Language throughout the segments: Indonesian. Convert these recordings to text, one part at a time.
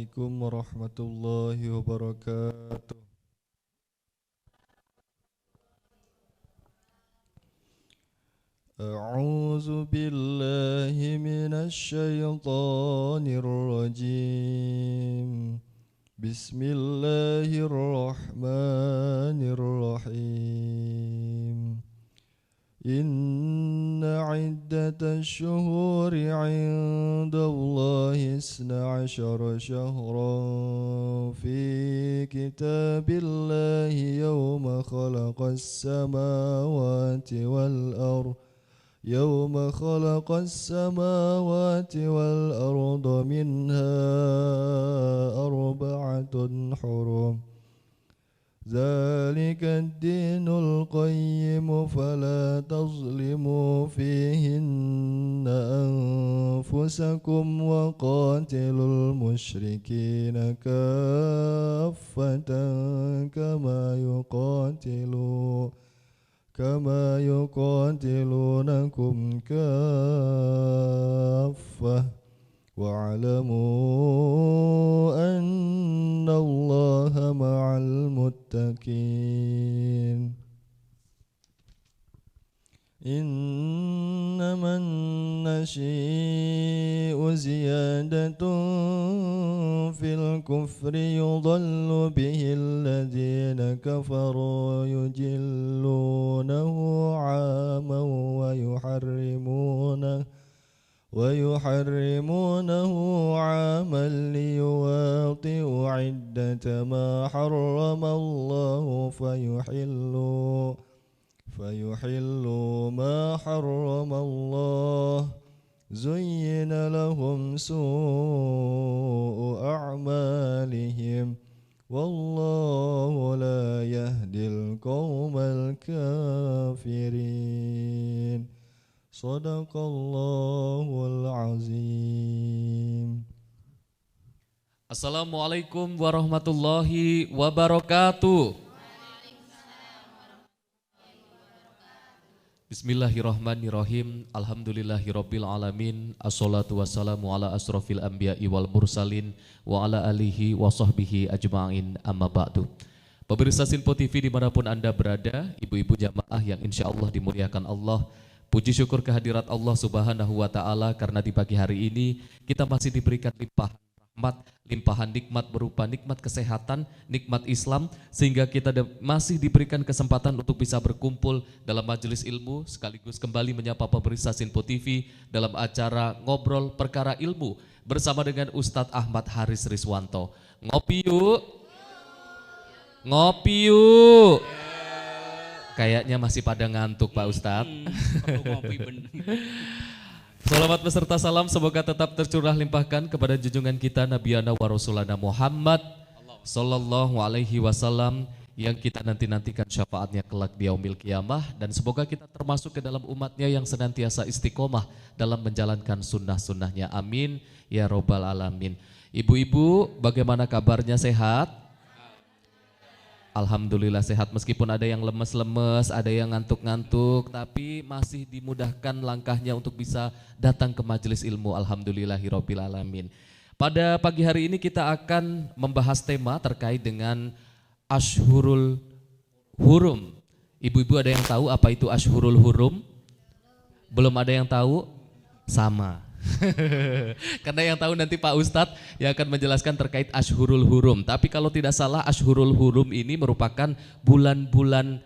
Assalamualaikum warahmatullahi wabarakatuh. A'udzu billahi minasy syaithanir rajim. Bismillahirrahmanirrahim. Inna iddatash syuhuri 'indallahi 12 syahran fi kitabillahi yawma khalaqas samawati wal ardh يوم خلق السماوات والأرض منها أربعة حرم ذلك الدين القيم فلا تظلموا فيهن أنفسكم وقاتلوا المشركين كافة كما يقاتلونكم كافة واعلموا أن الله مع المتقين إنما النشيء زيادة في الكفر يضل به الذين كفروا يجلونه عاما ويحرمونه عاما ليواطئوا عدة ما حرم الله فيحلوا ما حرم الله زين لهم سوء أعمالهم والله لا يهدي القوم الكافرين صدق الله العظيم. Assalamualaikum warahmatullahi wabarakatuh. Bismillahirrahmanirrahim. Alhamdulillahirabbil alamin. Assalatu wassalamu ala asrofil anbiya'i wal mursalin wa ala alihi wa sahbihi ajma'in, amma ba'du. Pemirsa Sinpo TV dimanapun Anda berada, ibu-ibu jamaah yang insya Allah dimuliakan Allah, puji syukur kehadirat Allah Subhanahu wa ta'ala karena di pagi hari ini kita masih diberikan limpahan rahmat, limpahan nikmat berupa nikmat kesehatan, nikmat Islam, sehingga kita masih diberikan kesempatan untuk bisa berkumpul dalam majelis ilmu sekaligus kembali menyapa pemirsa Sinpo TV dalam acara Ngobrol Perkara Ilmu bersama dengan Ustadz Ahmad Haris Riswanto. Ngopi yuk. Ngopi yuk. Kayaknya masih pada ngantuk Pak Ustadz. Salawat beserta salam semoga tetap tercurah limpahkan kepada junjungan kita Nabiana wa Rasulana Muhammad Sallallahu alaihi wasallam yang kita nanti-nantikan syafaatnya kelak di yaumil qiyamah, dan semoga kita termasuk ke dalam umatnya yang senantiasa istiqomah dalam menjalankan sunnah-sunnahnya. Amin ya robbal alamin. Ibu-ibu bagaimana kabarnya, sehat? Alhamdulillah sehat, meskipun ada yang lemes-lemes, ada yang ngantuk-ngantuk, tapi masih dimudahkan langkahnya untuk bisa datang ke majelis ilmu. Alhamdulillahirabbil alamin. Pada pagi hari ini kita akan membahas tema terkait dengan Ashhurul Hurum. Ibu-ibu ada yang tahu apa itu Ashhurul Hurum? Belum ada yang tahu? Sama. Karena yang tahu nanti Pak Ustadz yang akan menjelaskan terkait Ashhurul Hurum. Tapi kalau tidak salah Ashhurul Hurum ini merupakan bulan-bulan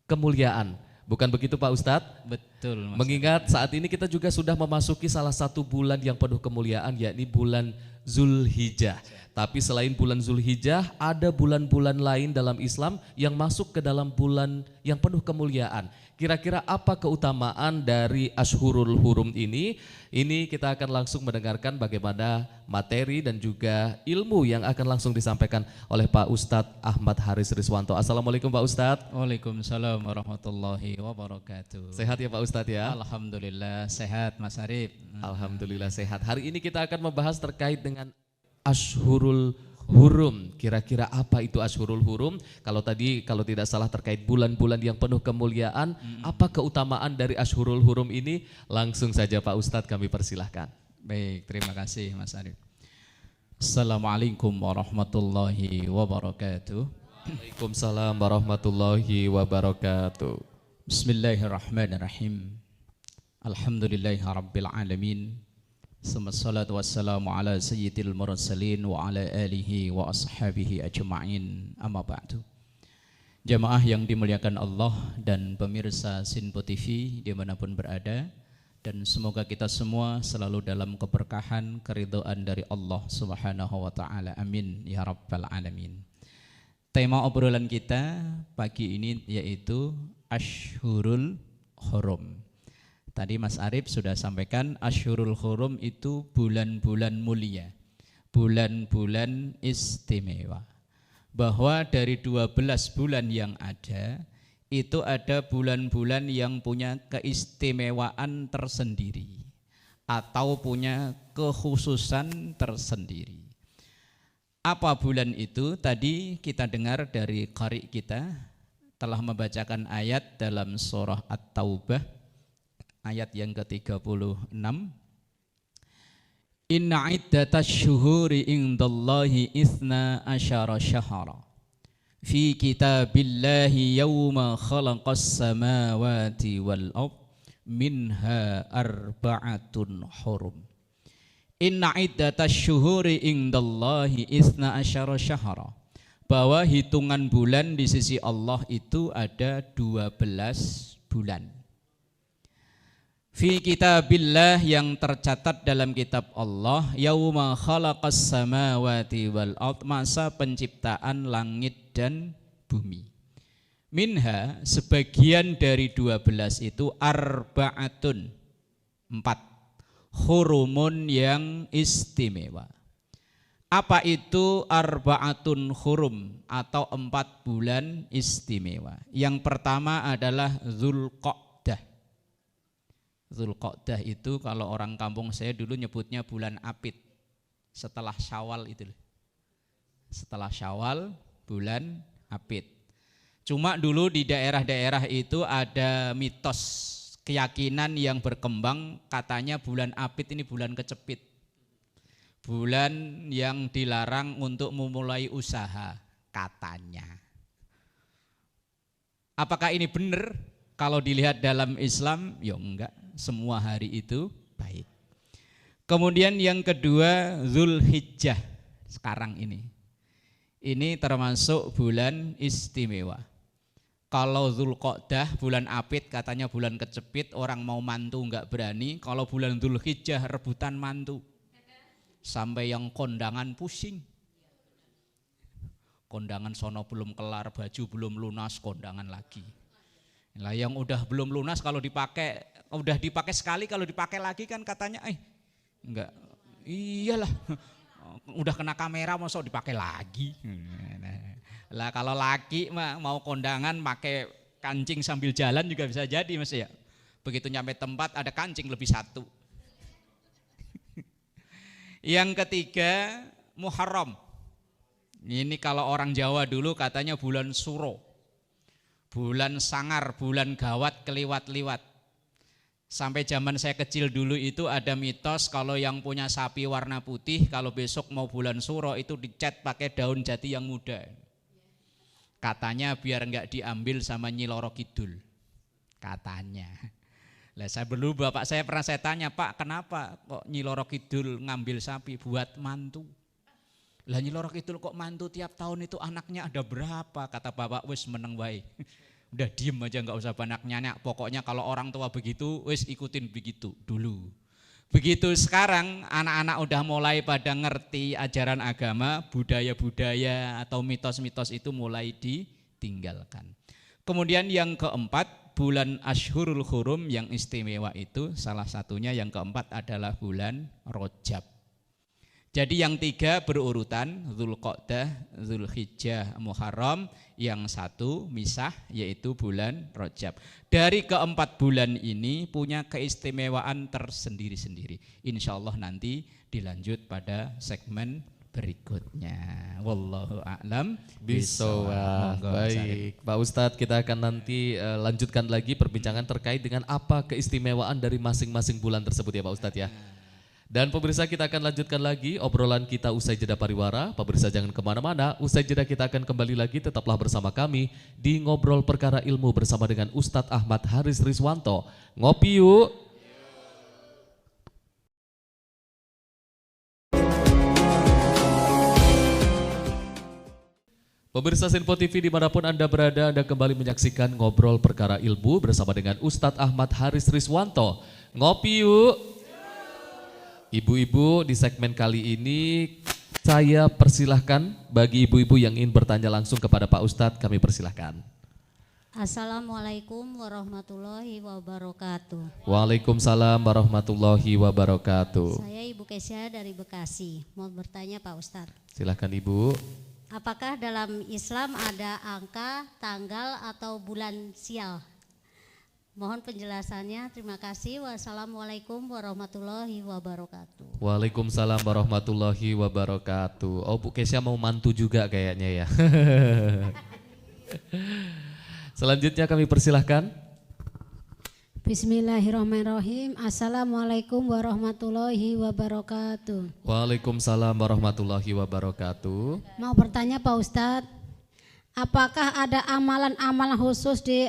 kemuliaan. Bukan begitu Pak Ustadz? Betul Mas. Mengingat saat ini kita juga sudah memasuki salah satu bulan yang penuh kemuliaan, yakni bulan Zulhijjah. Tapi selain bulan Zulhijjah ada bulan-bulan lain dalam Islam yang masuk ke dalam bulan yang penuh kemuliaan. Kira-kira apa keutamaan dari Ashhurul Hurum ini? Ini kita akan langsung mendengarkan bagaimana materi dan juga ilmu yang akan langsung disampaikan oleh Pak Ustadz Ahmad Haris Riswanto. Assalamualaikum Pak Ustadz. Waalaikumsalam warahmatullahi wabarakatuh. Sehat ya Pak Ustadz ya? Alhamdulillah sehat Mas Arif. Alhamdulillah sehat. Hari ini kita akan membahas terkait dengan Ashhurul Hurum. Kira-kira apa itu Ashhurul Hurum? Kalau tadi kalau tidak salah terkait bulan-bulan yang penuh kemuliaan, apa keutamaan dari Ashhurul Hurum ini? Langsung saja Pak Ustadz kami persilahkan. Baik, terima kasih Mas Arif. Assalamualaikum warahmatullahi wabarakatuh. Waalaikumsalam warahmatullahi wabarakatuh. Bismillahirrahmanirrahim. Alhamdulillahi rabbil alamin. Wassalatu wassalamu ala sayyidil mursalin wa ala alihi wa ashabihi ajma'in. Amma ba'du. Jamaah yang dimuliakan Allah dan pemirsa Sinpo TV dimanapun berada, dan semoga kita semua selalu dalam keberkahan, keridhaan dari Allah Subhanahu wa taala. Amin ya rabbal alamin. Tema obrolan kita pagi ini yaitu Ashhurul Hurum. Tadi Mas Arif sudah sampaikan Ashhurul Hurum itu bulan-bulan mulia, bulan-bulan istimewa. Bahwa dari 12 bulan yang ada, itu ada bulan-bulan yang punya keistimewaan tersendiri atau punya kekhususan tersendiri. Apa bulan itu? Tadi kita dengar dari qari kita telah membacakan ayat dalam surah At-Taubah ayat yang ke-36. Inna iddatash syuhuri indallahi ithna asyara syahara fi kitabillahi yawma khalaqas samawati wal ard minha arba'atun hurum. Inna iddatash syuhuri indallahi ithna asyara syahara, bahwa hitungan bulan di sisi Allah itu ada 12 bulan. Fi kitabillah, yang tercatat dalam kitab Allah, yauma khalaqas samawati wal ard, masa penciptaan langit dan bumi. Minha, sebagian dari 12 itu arba'atun, 4, hurumun yang istimewa. Apa itu arba'atun hurum atau 4 bulan istimewa? Yang pertama adalah Dzulqa'dah. Dzulqa'dah itu kalau orang kampung saya dulu nyebutnya bulan apit, setelah Syawal itu. Setelah Syawal bulan apit. Cuma dulu di daerah-daerah itu ada mitos, keyakinan yang berkembang, katanya bulan apit ini bulan kecepit, bulan yang dilarang untuk memulai usaha, katanya. Apakah ini benar? Kalau dilihat dalam Islam, ya enggak, semua hari itu baik. Kemudian yang kedua Dzulhijjah, sekarang ini termasuk bulan istimewa. Kalau Dzulqa'dah bulan apit, katanya bulan kecepit, orang mau mantu enggak berani. Kalau bulan Dzulhijjah rebutan mantu, sampai yang kondangan pusing. Kondangan sono belum kelar, baju belum lunas, kondangan lagi. Lah yang udah belum lunas kalau dipakai, udah dipakai sekali, kalau dipakai lagi kan katanya enggak, iyalah udah kena kamera masa dipakai lagi. Lah kalau laki mau kondangan pakai kancing sambil jalan juga bisa jadi Mas ya. Begitu nyampe tempat ada kancing lebih 1. Yang ketiga Muharram. Ini kalau orang Jawa dulu katanya bulan Suro, bulan sangar, bulan gawat, keliwat-liwat. Sampai zaman saya kecil dulu itu ada mitos kalau yang punya sapi warna putih, kalau besok mau bulan Suro itu dicat pakai daun jati yang muda. Katanya biar enggak diambil sama Nyi Loro Kidul. Katanya. Lah saya dulu bapak saya pernah saya tanya, Pak kenapa kok Nyi Loro Kidul ngambil sapi? Buat mantu. Lah Nyi Loro Kidul kok mantu tiap tahun itu anaknya ada berapa? Kata bapak, wis meneng wae. Udah diem aja nggak usah banyak nyanyak. Pokoknya kalau orang tua begitu, wis ikutin begitu dulu. Begitu sekarang anak-anak udah mulai pada ngerti ajaran agama, budaya-budaya atau mitos-mitos itu mulai ditinggalkan. Kemudian yang keempat, bulan Ashhurul Hurum yang istimewa itu salah satunya yang keempat adalah bulan Rajab. Jadi yang 3 berurutan, Dzulqa'dah, Dzulhijjah, Muharram, yang 1 misah yaitu bulan Rajab. Dari keempat bulan ini punya keistimewaan tersendiri-sendiri. Insya Allah nanti dilanjut pada segmen berikutnya. Wallahu a'lam bishawab. Baik, Pak Ustadz, kita akan nanti lanjutkan lagi perbincangan terkait dengan apa keistimewaan dari masing-masing bulan tersebut ya Pak Ustadz ya. Dan pemirsa, kita akan lanjutkan lagi obrolan kita usai jeda pariwara. Pemirsa jangan kemana-mana, usai jeda kita akan kembali lagi, tetaplah bersama kami di Ngobrol Perkara Ilmu bersama dengan Ustadz Ahmad Haris Rizwanto. Ngopi yuk. Pemirsa Sinpo TV dimanapun Anda berada, Anda kembali menyaksikan Ngobrol Perkara Ilmu bersama dengan Ustadz Ahmad Haris Rizwanto. Ngopi yuk. Ibu-ibu, di segmen kali ini saya persilahkan bagi ibu-ibu yang ingin bertanya langsung kepada Pak Ustadz, kami persilahkan. Assalamualaikum warahmatullahi wabarakatuh. Waalaikumsalam warahmatullahi wabarakatuh. Saya Ibu Kesya dari Bekasi, mau bertanya Pak Ustadz. Silahkan Ibu. Apakah dalam Islam ada angka, tanggal, atau bulan sial? Mohon penjelasannya, terima kasih. Wassalamualaikum warahmatullahi wabarakatuh. Waalaikumsalam warahmatullahi wabarakatuh. Oh, Bu Kesya mau mantu juga kayaknya ya. Selanjutnya kami persilahkan. Bismillahirrahmanirrahim. Assalamualaikum warahmatullahi wabarakatuh. Waalaikumsalam warahmatullahi wabarakatuh. Mau bertanya Pak Ustadz, apakah ada amalan-amalan khusus di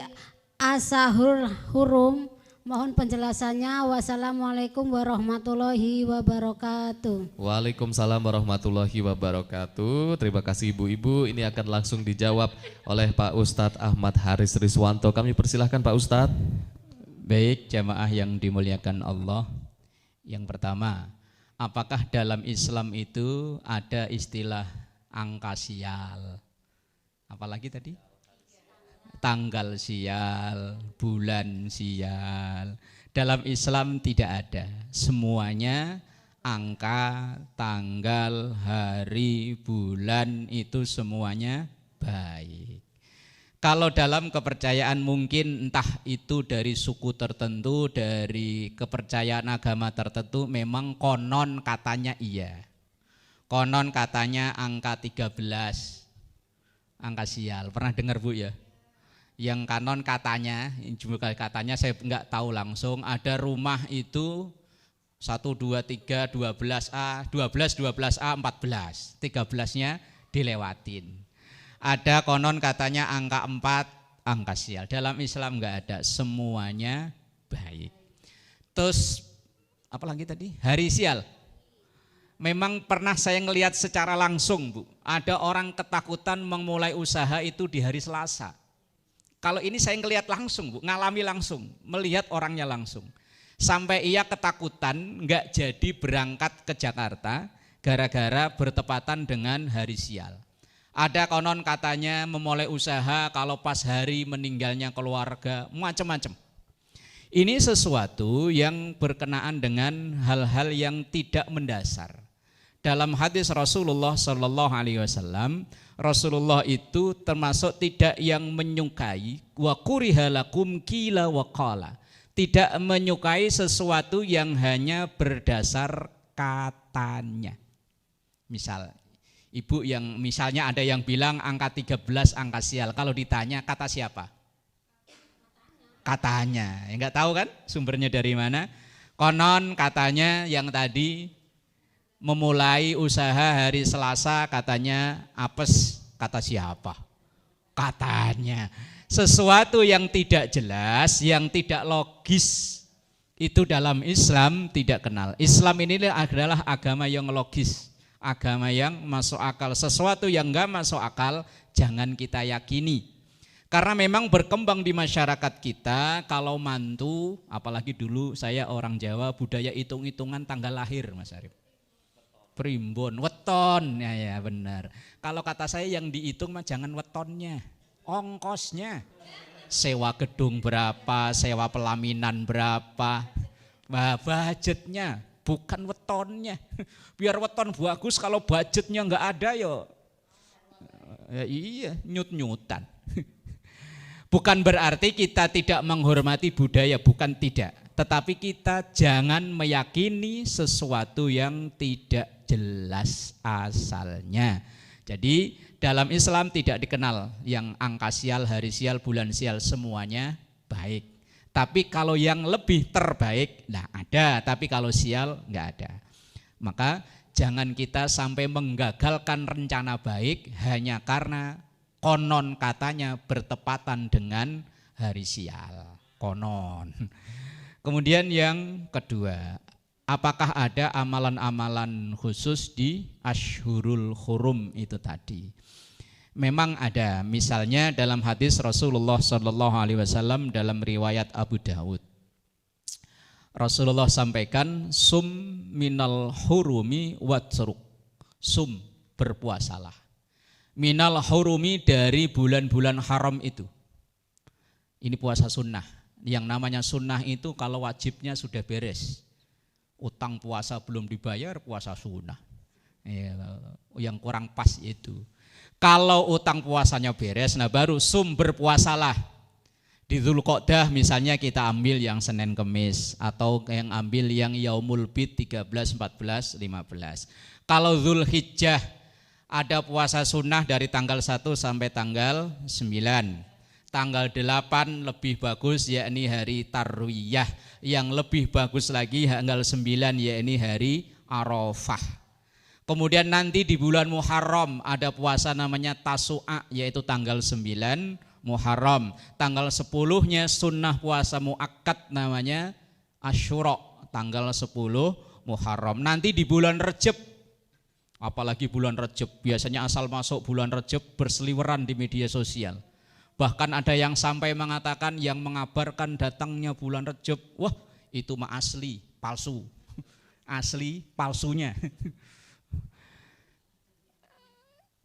Ashurul Hurum? Mohon penjelasannya. Wassalamualaikum warahmatullahi wabarakatuh. Waalaikumsalam warahmatullahi wabarakatuh. Terima kasih ibu-ibu. Ini akan langsung dijawab oleh Pak Ustadz Ahmad Haris Rizwanto. Kami persilahkan Pak Ustadz. Baik, jamaah yang dimuliakan Allah. Yang pertama, apakah dalam Islam itu ada istilah angka sial? Apalagi tadi? Tanggal sial, bulan sial. Dalam Islam tidak ada. Semuanya angka, tanggal, hari, bulan itu semuanya baik. Kalau dalam kepercayaan mungkin entah itu dari suku tertentu, dari kepercayaan agama tertentu, memang konon katanya iya. Konon katanya angka 13, angka sial. Pernah dengar Bu ya? Yang konon katanya, katanya saya enggak tahu langsung, ada rumah itu 1, 2, 3, 12A, 12A, 14, 13-nya dilewatin. Ada konon katanya angka 4, angka sial. Dalam Islam enggak ada, semuanya baik. Terus apalagi tadi? Hari sial. Memang pernah saya ngelihat secara langsung Bu, ada orang ketakutan memulai usaha itu di hari Selasa. Kalau ini saya ngelihat langsung Bu, ngalami langsung, melihat orangnya langsung. Sampai ia ketakutan enggak jadi berangkat ke Jakarta gara-gara bertepatan dengan hari sial. Ada konon katanya memulai usaha kalau pas hari meninggalnya keluarga, macam-macam. Ini sesuatu yang berkenaan dengan hal-hal yang tidak mendasar. Dalam hadis Rasulullah Shallallahu Alaihi Wasallam, Rasulullah itu termasuk tidak yang menyukai wa kuriha lakum qila wa qala, tidak menyukai sesuatu yang hanya berdasar katanya. Misal ibu yang misalnya ada yang bilang angka 13 angka sial, kalau ditanya kata siapa? Katanya, enggak tahu kan sumbernya dari mana. Konon katanya yang tadi memulai usaha hari Selasa katanya apes, kata siapa? Katanya. Sesuatu yang tidak jelas, yang tidak logis, itu dalam Islam tidak kenal. Islam ini adalah agama yang logis, agama yang masuk akal. Sesuatu yang enggak masuk akal jangan kita yakini. Karena memang berkembang di masyarakat kita, kalau mantu, apalagi dulu saya orang Jawa, budaya hitung-hitungan tanggal lahir Mas Arif. Primbon, weton, ya benar. Kalau kata saya yang dihitung mah jangan wetonnya, ongkosnya. Sewa gedung berapa, sewa pelaminan berapa, budgetnya, bukan wetonnya. Biar weton bagus, kalau budgetnya enggak ada ya iya, nyut-nyutan. Bukan berarti kita tidak menghormati budaya, bukan tidak. Tetapi kita jangan meyakini sesuatu yang tidak jelas asalnya. Jadi dalam Islam tidak dikenal yang angka sial, hari sial, bulan sial, semuanya baik. Tapi kalau yang lebih terbaik, nah ada, tapi kalau sial enggak ada. Maka jangan kita sampai menggagalkan rencana baik hanya karena konon katanya bertepatan dengan hari sial. Konon. Kemudian yang kedua, apakah ada amalan-amalan khusus di Ashhurul Hurum itu tadi? Memang ada, misalnya dalam hadis Rasulullah SAW dalam riwayat Abu Dawud. Rasulullah sampaikan, sum minal hurumi watsruk. Sum, berpuasalah. Minal hurumi, dari bulan-bulan haram itu. Ini puasa sunnah. Yang namanya sunnah itu kalau wajibnya sudah beres. Utang puasa belum dibayar, puasa sunnah. Yang kurang pas itu. Kalau utang puasanya beres, nah baru sum, berpuasalah. Di Dzulqa'dah misalnya kita ambil yang Senin Kemis, atau yang ambil yang Yaumul Bid 13, 14, 15. Kalau Dzulhijjah ada puasa sunnah dari tanggal 1 sampai tanggal 9. Tanggal 8 lebih bagus, yakni hari Tarwiyah. Yang lebih bagus lagi tanggal 9, yakni hari Arafah. Kemudian nanti di bulan Muharram ada puasa namanya Tasu'a, yaitu tanggal 9 Muharram. Tanggal 10-nya sunnah puasa muakkad namanya Asyura, tanggal 10 Muharram. Nanti di bulan Rejab, apalagi bulan Rejab, biasanya asal masuk bulan Rejab berseliweran di media sosial. Bahkan ada yang sampai mengatakan yang mengabarkan datangnya bulan Rejab, wah itu mah asli, palsu. Asli, palsunya.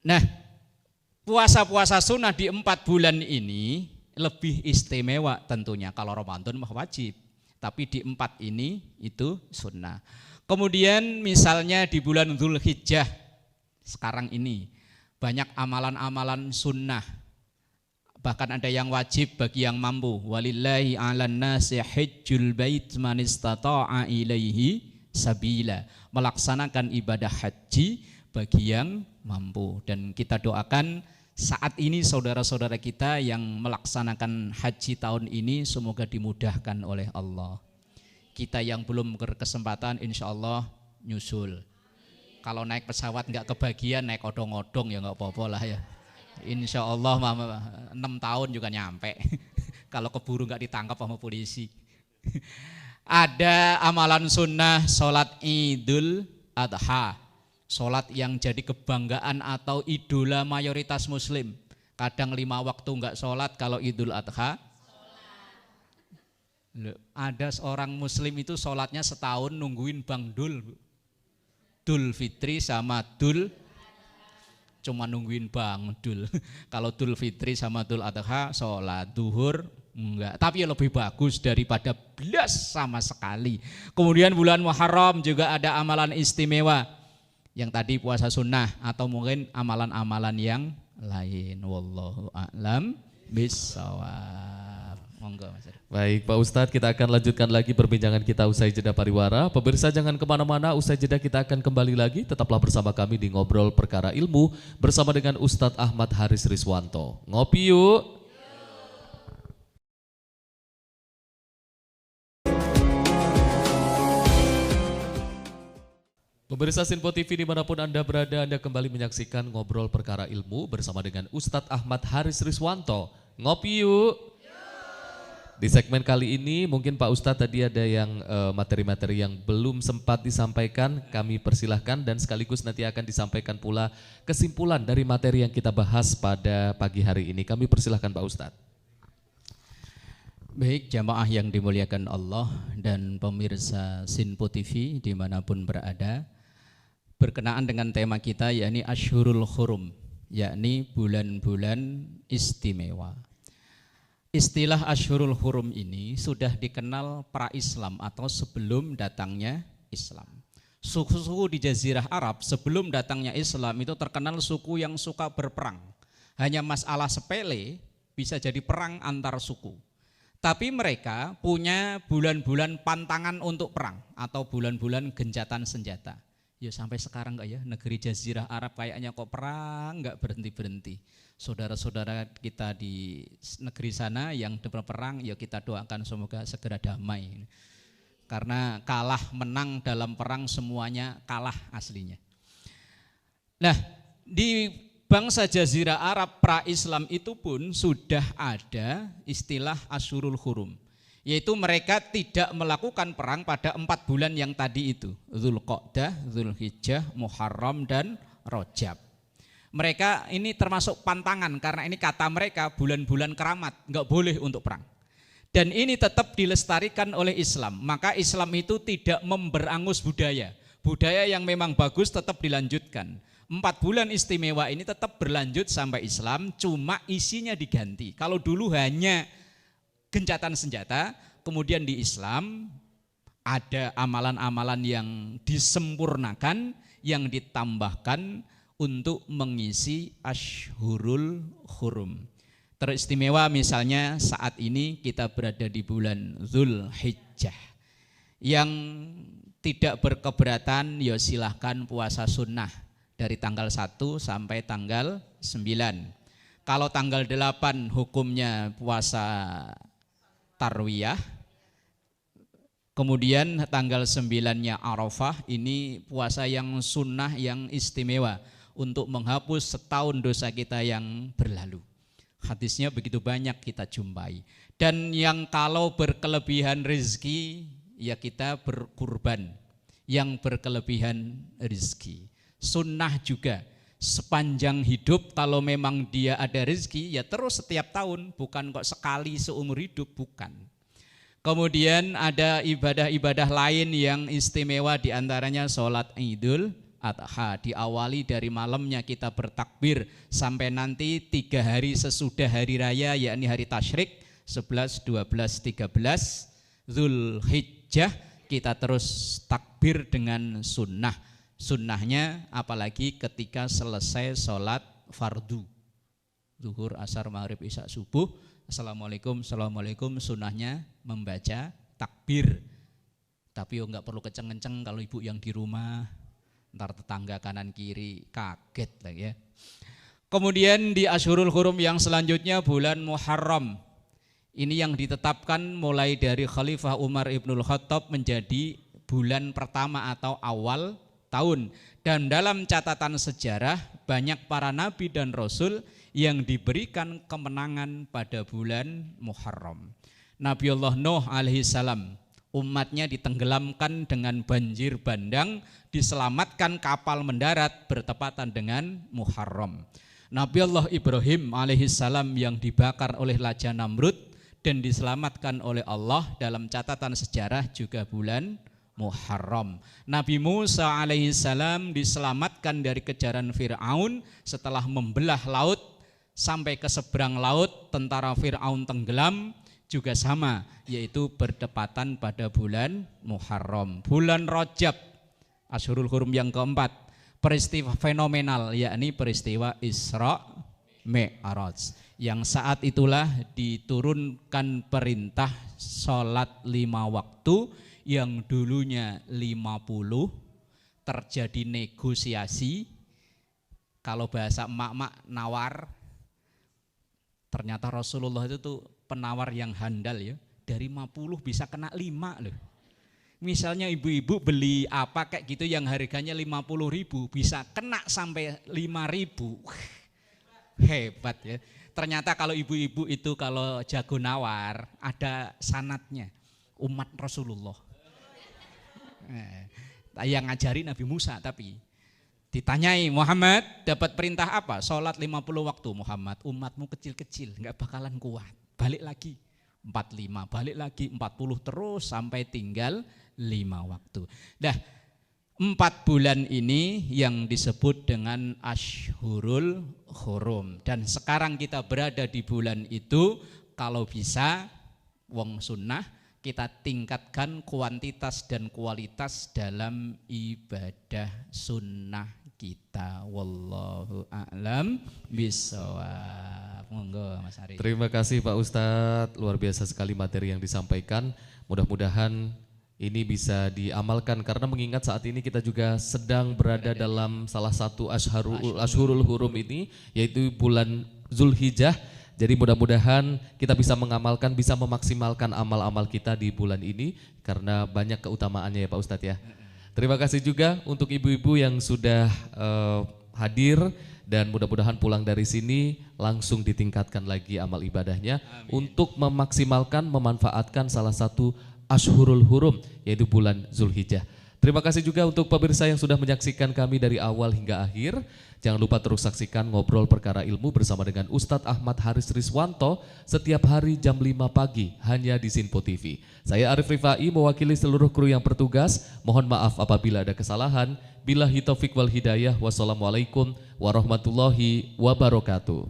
Nah, puasa-puasa sunnah di 4 bulan ini lebih istimewa tentunya. Kalau Ramadan mah wajib, tapi di 4 ini itu sunnah. Kemudian misalnya di bulan Dzulhijjah sekarang ini banyak amalan-amalan sunnah. Bahkan ada yang wajib bagi yang mampu. Walillahi 'alan nasi hajjul bait man istata'a ilaihi sabila. Melaksanakan ibadah haji bagi yang mampu. Dan kita doakan saat ini saudara-saudara kita yang melaksanakan haji tahun ini semoga dimudahkan oleh Allah. Kita yang belum berkesempatan insya Allah nyusul. Kalau naik pesawat nggak kebagian, naik odong-odong ya nggak apa-apa lah ya. Insya Allah 6 tahun juga nyampe. Kalau keburu nggak ditangkap sama polisi. Ada amalan sunnah sholat Idul Adha. Sholat yang jadi kebanggaan atau idola mayoritas muslim. Kadang 5 waktu enggak sholat, kalau Idul Adha. Ada seorang muslim itu sholatnya setahun nungguin Bang Dul. Dul Fitri sama Dul, cuma nungguin Bang Dul. Kalau Dul Fitri sama Dul Adha sholat duhur enggak, tapi lebih bagus daripada belas sama sekali. Kemudian bulan Muharram juga ada amalan istimewa. Yang tadi puasa sunnah atau mungkin amalan-amalan yang lain. Wallahu a'lam bishawab. Monggo Mas. Baik Pak Ustadz, kita akan lanjutkan lagi perbincangan kita usai jeda pariwara. Pemirsa jangan kemana-mana, usai jeda kita akan kembali lagi. Tetaplah bersama kami di Ngobrol Perkara Ilmu bersama dengan Ustadz Ahmad Haris Riswanto. Ngopi yuk. Pemirsa Sinpo TV dimanapun Anda berada, Anda kembali menyaksikan Ngobrol Perkara Ilmu bersama dengan Ustadz Ahmad Haris Riswanto. Ngopi yuk. Di segmen kali ini mungkin Pak Ustadz tadi ada yang materi-materi yang belum sempat disampaikan, kami persilahkan dan sekaligus nanti akan disampaikan pula kesimpulan dari materi yang kita bahas pada pagi hari ini. Kami persilahkan Pak Ustadz. Baik jamaah yang dimuliakan Allah dan pemirsa Sinpo TV dimanapun berada. Berkenaan dengan tema kita yakni Ashhurul Hurum, yakni bulan-bulan istimewa. Istilah Ashhurul Hurum ini sudah dikenal pra-Islam atau sebelum datangnya Islam. Suku-suku di Jazirah Arab sebelum datangnya Islam itu terkenal suku yang suka berperang. Hanya masalah sepele bisa jadi perang antar suku. Tapi mereka punya bulan-bulan pantangan untuk perang atau bulan-bulan gencatan senjata. Ya sampai sekarang enggak ya, negeri Jazirah Arab kayaknya kok perang enggak berhenti-berhenti. Saudara-saudara kita di negeri sana yang berperang, ya kita doakan semoga segera damai. karena kalah menang dalam perang semuanya kalah aslinya. Nah, di bangsa Jazirah Arab pra-Islam itu pun sudah ada istilah Asyhurul Hurum, yaitu mereka tidak melakukan perang pada 4 bulan yang tadi itu, Dzulqa'dah, Dzulhijjah, Muharram dan Rajab. Mereka ini termasuk pantangan karena ini kata mereka bulan-bulan keramat, enggak boleh untuk perang. Dan ini tetap dilestarikan oleh Islam. Maka Islam itu tidak memberangus budaya. Budaya yang memang bagus tetap dilanjutkan. 4 bulan istimewa ini tetap berlanjut sampai Islam, cuma isinya diganti. Kalau dulu hanya gencatan senjata, kemudian di Islam ada amalan-amalan yang disempurnakan, yang ditambahkan untuk mengisi Asyhurul Hurum. Teristimewa misalnya saat ini kita berada di bulan Dzulhijjah. Yang tidak berkeberatan ya silahkan puasa sunnah dari tanggal 1 sampai tanggal 9. Kalau tanggal 8 hukumnya puasa tarwiyah, kemudian tanggal 9-nya Arafah, ini puasa yang sunnah yang istimewa untuk menghapus setahun dosa kita yang berlalu. Hadisnya begitu banyak kita jumpai. Dan yang kalau berkelebihan rezeki, ya kita berkurban yang berkelebihan rezeki. Sunnah juga, sepanjang hidup kalau memang dia ada rezeki, ya terus setiap tahun, bukan kok sekali seumur hidup, bukan. Kemudian ada ibadah-ibadah lain yang istimewa, diantaranya sholat Idul Adha. Diawali dari malamnya kita bertakbir sampai nanti 3 hari sesudah hari raya, yakni hari tasyrik 11, 12, 13 Dzulhijjah, kita terus takbir dengan sunnah. Sunnahnya apalagi ketika selesai sholat fardu, zuhur, asar, maghrib, isya, subuh, assalamualaikum, assalamualaikum, sunnahnya membaca takbir. Tapi enggak perlu kenceng-kenceng kalau ibu yang di rumah, ntar tetangga kanan kiri kaget lagi ya. Kemudian di Asyhurul Hurum yang selanjutnya bulan Muharram. Ini yang ditetapkan mulai dari Khalifah Umar Ibnul Khattab menjadi bulan pertama atau awal tahun. Dan dalam catatan sejarah banyak para nabi dan rasul yang diberikan kemenangan pada bulan Muharram. Nabiullah Nuh alaihissalam, umatnya ditenggelamkan dengan banjir bandang, diselamatkan kapal mendarat bertepatan dengan Muharram. Nabiullah Ibrahim alaihissalam yang dibakar oleh Raja Namrud dan diselamatkan oleh Allah dalam catatan sejarah juga bulan Muharram. Nabi Musa alaihissalam diselamatkan dari kejaran Fir'aun setelah membelah laut sampai ke seberang laut, tentara Fir'aun tenggelam, juga sama, yaitu berdepatan pada bulan Muharram. Bulan Rajab, Asyhurul Hurum yang keempat, peristiwa fenomenal, yakni peristiwa Isra Mi'raj, yang saat itulah diturunkan perintah sholat 5 waktu yang dulunya 50, terjadi negosiasi, kalau bahasa emak-emak nawar. Ternyata Rasulullah itu tuh penawar yang handal ya, dari 50 bisa kena 5 loh. Misalnya ibu-ibu beli apa kayak gitu yang harganya 50.000 bisa kena sampai 5.000. Hebat ya. Ternyata kalau ibu-ibu itu kalau jago nawar ada sanatnya, umat Rasulullah. Yang ngajari Nabi Musa, tapi ditanyai, Muhammad dapat perintah apa? Sholat 50 waktu. Muhammad, umatmu kecil-kecil gak bakalan kuat. Balik lagi 45, balik lagi 40, terus sampai tinggal 5 waktu. Dah 4 bulan ini yang disebut dengan Asyhurul Hurum. Dan sekarang kita berada di bulan itu, kalau bisa wong sunnah kita tingkatkan kuantitas dan kualitas dalam ibadah sunnah kita. Wallahu a'lam bishawab. Monggo Mas Ari. Terima kasih Pak Ustadz, luar biasa sekali materi yang disampaikan. Mudah-mudahan ini bisa diamalkan, karena mengingat saat ini kita juga sedang berada dalam salah satu Asyhurul Hurum ini, yaitu bulan Dzulhijjah. Jadi mudah-mudahan kita bisa mengamalkan, bisa memaksimalkan amal-amal kita di bulan ini karena banyak keutamaannya ya Pak Ustadz ya. Terima kasih juga untuk ibu-ibu yang sudah hadir dan mudah-mudahan pulang dari sini langsung ditingkatkan lagi amal ibadahnya. Amin. Untuk memaksimalkan, memanfaatkan salah satu Ashhurul Hurum yaitu bulan Zulhijjah. Terima kasih juga untuk pemirsa yang sudah menyaksikan kami dari awal hingga akhir. Jangan lupa terus saksikan Ngobrol Perkara Ilmu bersama dengan Ustadz Ahmad Haris Riswanto setiap hari jam 5 pagi hanya di Sinpo TV. Saya Arif Rifai mewakili seluruh kru yang bertugas. Mohon maaf apabila ada kesalahan. Billahi taufiq wal hidayah. Wassalamualaikum warahmatullahi wabarakatuh.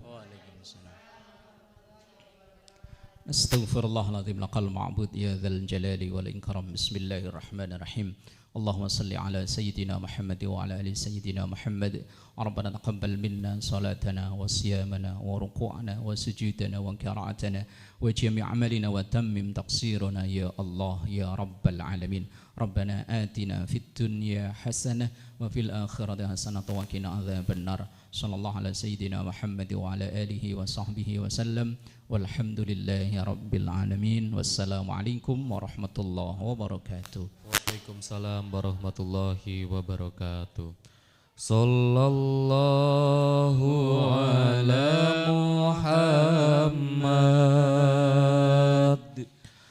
Astaghfirullahaladzim laqal ma'bud ya dzal jalali wal ikram. Bismillahirrahmanirrahim. Allahumma salli ala sayyidina Muhammad wa ala ali sayyidina Muhammad. Rabbana taqabbal minna salatana wa siyamana wa ruku'ana wa sujudana wa qira'atana wa jami' amalina wa tammim taqsirana ya Allah ya rabbal alamin. Rabbana atina fid dunya hasanah wa fil akhirati hasanah wa qina adzaban nar. Sallallahu ala sayyidina Muhammad wa ala alihi wa sahbihi wa sallam. Walhamdulillahi rabbil alamin. Wassalamualaikum warahmatullahi wabarakatuh. Waalaikumsalam warahmatullahi wabarakatuh. Sallallahu ala Muhammad.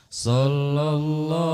Sallallahu